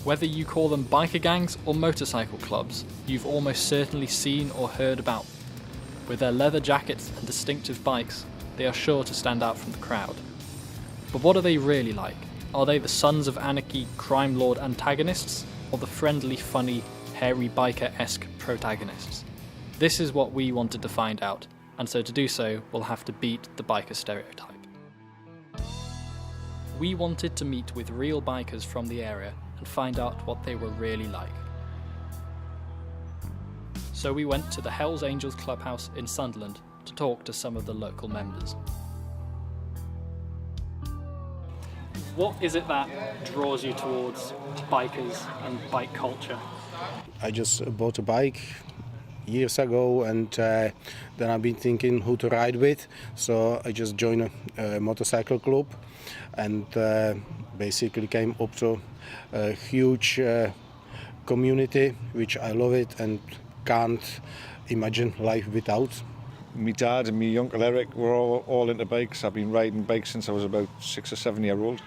Whether you call them biker gangs or motorcycle clubs, you've almost certainly seen or heard about them. With their leather jackets and distinctive bikes, they are sure to stand out from the crowd. But what are they really like? Are they the sons of anarchy crime lord antagonists, or the friendly, funny, hairy biker-esque protagonists? This is what we wanted to find out, and so to do so, we'll have to beat the biker stereotype. We wanted to meet with real bikers from the area and find out what they were really like. So we went to the Hells Angels clubhouse in Sunderland to talk to some of the local members. What is it that draws you towards bikers and bike culture? I just bought a bike years ago, and then I've been thinking who to ride with, so I just joined a motorcycle club and basically came up to a huge community, which I love it and can't imagine life without. My dad and my uncle Eric were all into bikes. I've been riding bikes since I was about 6 or 7 years old.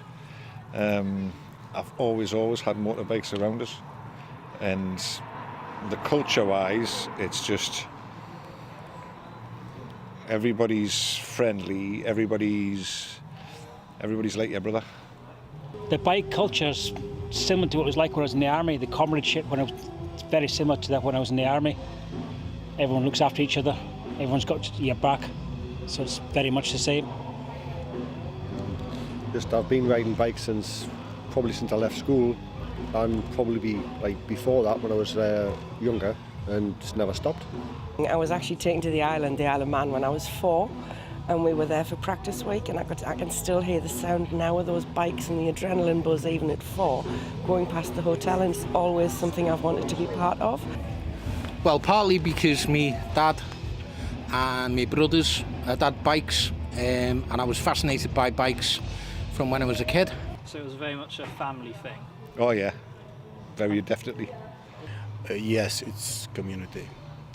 I've always had motorbikes around us, and the culture-wise, it's just everybody's friendly, everybody's like your brother. The bike culture's similar to what it was like when I was in the army. The comradeship it's very similar to that when I was in the army. Everyone looks after each other. Everyone's got your back, so it's very much the same. I've been riding bikes since I left school, and probably before that when I was younger, and just never stopped. I was actually taken to the Isle of Man, when I was 4, and we were there for practice week, and I can still hear the sound now of those bikes and the adrenaline buzz even at 4, going past the hotel, and it's always something I've wanted to be part of. Well, partly because me dad and my brothers had bikes, and I was fascinated by bikes from when I was a kid. So it was very much a family thing? Oh yeah, very definitely. Yes, it's community,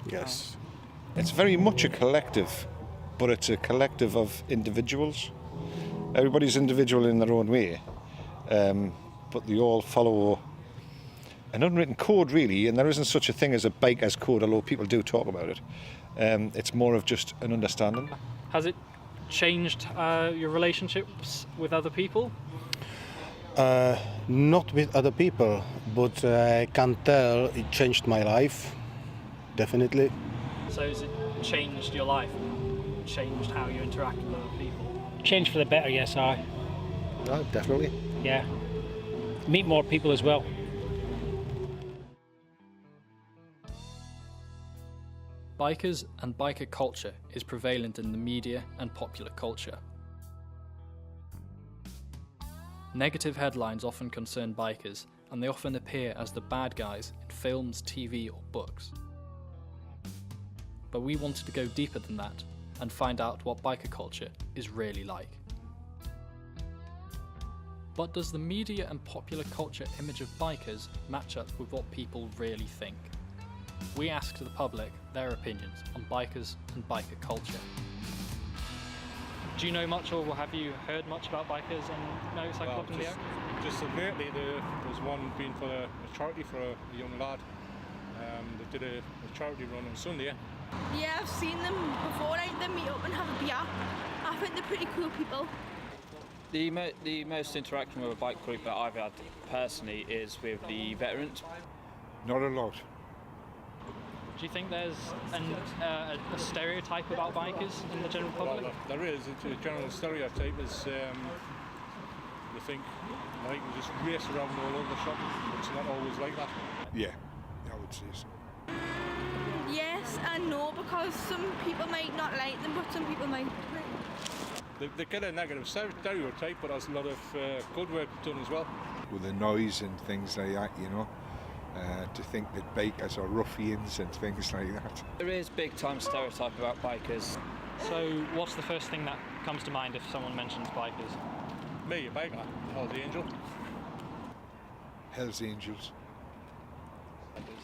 yes. It's very much a collective, but it's a collective of individuals. Everybody's individual in their own way, but they all follow an unwritten code, really, and there isn't such a thing as a biker's code, although people do talk about it. It's more of just an understanding. Has it changed your relationships with other people? Not with other people, but I can tell it changed my life, definitely. So has it changed your life? Changed how you interact with other people? Changed for the better, yes, Definitely. Yeah. Meet more people as well. Bikers and biker culture is prevalent in the media and popular culture. Negative headlines often concern bikers, and they often appear as the bad guys in films, TV or books. But we wanted to go deeper than that and find out what biker culture is really like. But does the media and popular culture image of bikers match up with what people really think? We asked the public their opinions on bikers and biker culture. Do you know much, or have you heard much about bikers and motorcycle clubs in the area? Just lately there's one being for a charity for a young lad. They did a charity run on Sunday. Yeah, I've seen them before. They meet up and have a beer. I think they're pretty cool people. The most interaction with a bike group that I've had personally is with the veterans. Not a lot. Do you think there's a stereotype about bikers in the general public? Well, there is. A general stereotype is they think they can just race around all over the shop. It's not always like that. Yeah, I would say so. Yes and no, because some people might not like them, but some people might. They get a negative stereotype, but there's a lot of good work done as well. With the noise and things like that, you know. To think that bikers are ruffians and things like that. There is big time stereotype about bikers. So what's the first thing that comes to mind if someone mentions bikers? Me, a biker, Hells Angel. Hells Angels.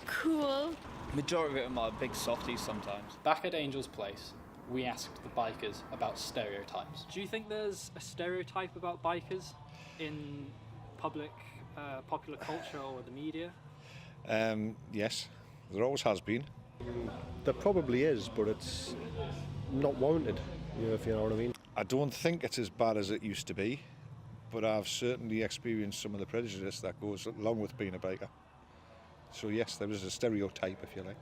Cool. Majority of them are big softies sometimes. Back at Angel's place, we asked the bikers about stereotypes. Do you think there's a stereotype about bikers in public, popular culture or the media? Yes, there always has been. There probably is, but it's not warranted, if you know what I mean. I don't think it's as bad as it used to be, but I've certainly experienced some of the prejudice that goes along with being a biker. So yes, there is a stereotype, if you like.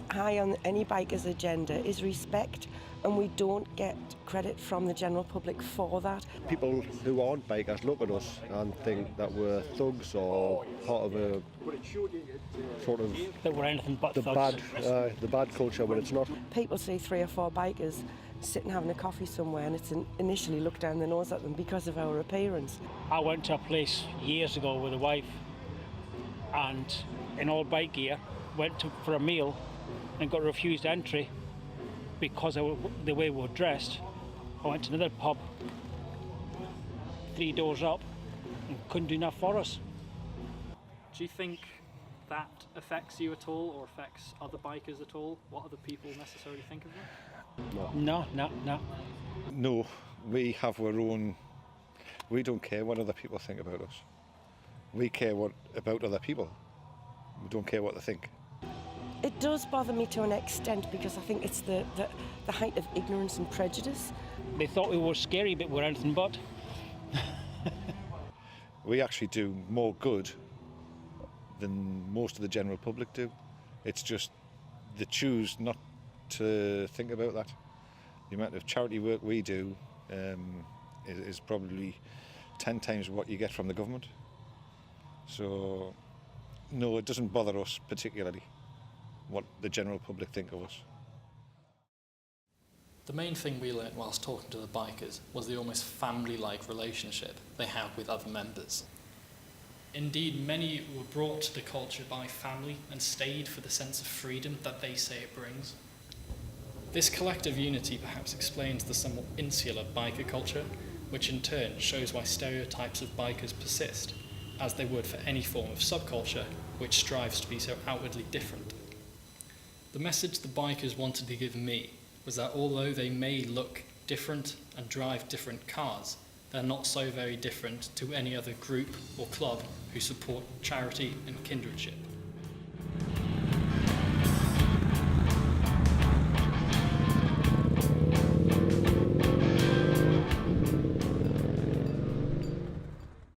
High on any biker's agenda is respect, and we don't get credit from the general public for that. People who aren't bikers look at us and think that we're thugs or part of a sort of That we're anything but the thugs. the bad culture, but it's not. People see 3 or 4 bikers sitting having a coffee somewhere, and it's initially look down the nose at them because of our appearance. I went to a place years ago with a wife, and in all bike gear, went for a meal and got refused entry because of the way we were dressed. I went to another pub 3 doors up and couldn't do enough for us. Do you think that affects you at all, or affects other bikers at all? What other people necessarily think of them? No. No, we have our own. We don't care what other people think about us. We care about other people. We don't care what they think. It does bother me to an extent because I think it's the height of ignorance and prejudice. They thought we were scary, but we're anything but. We actually do more good than most of the general public do. It's just they choose not to think about that. The amount of charity work we do is probably 10 times what you get from the government. So, no, it doesn't bother us particularly what the general public think of us. The main thing we learnt whilst talking to the bikers was the almost family-like relationship they have with other members. Indeed, many were brought to the culture by family and stayed for the sense of freedom that they say it brings. This collective unity perhaps explains the somewhat insular biker culture, which in turn shows why stereotypes of bikers persist, as they would for any form of subculture which strives to be so outwardly different. The message the bikers wanted to give me was that although they may look different and drive different cars, they're not so very different to any other group or club who support charity and kindredship.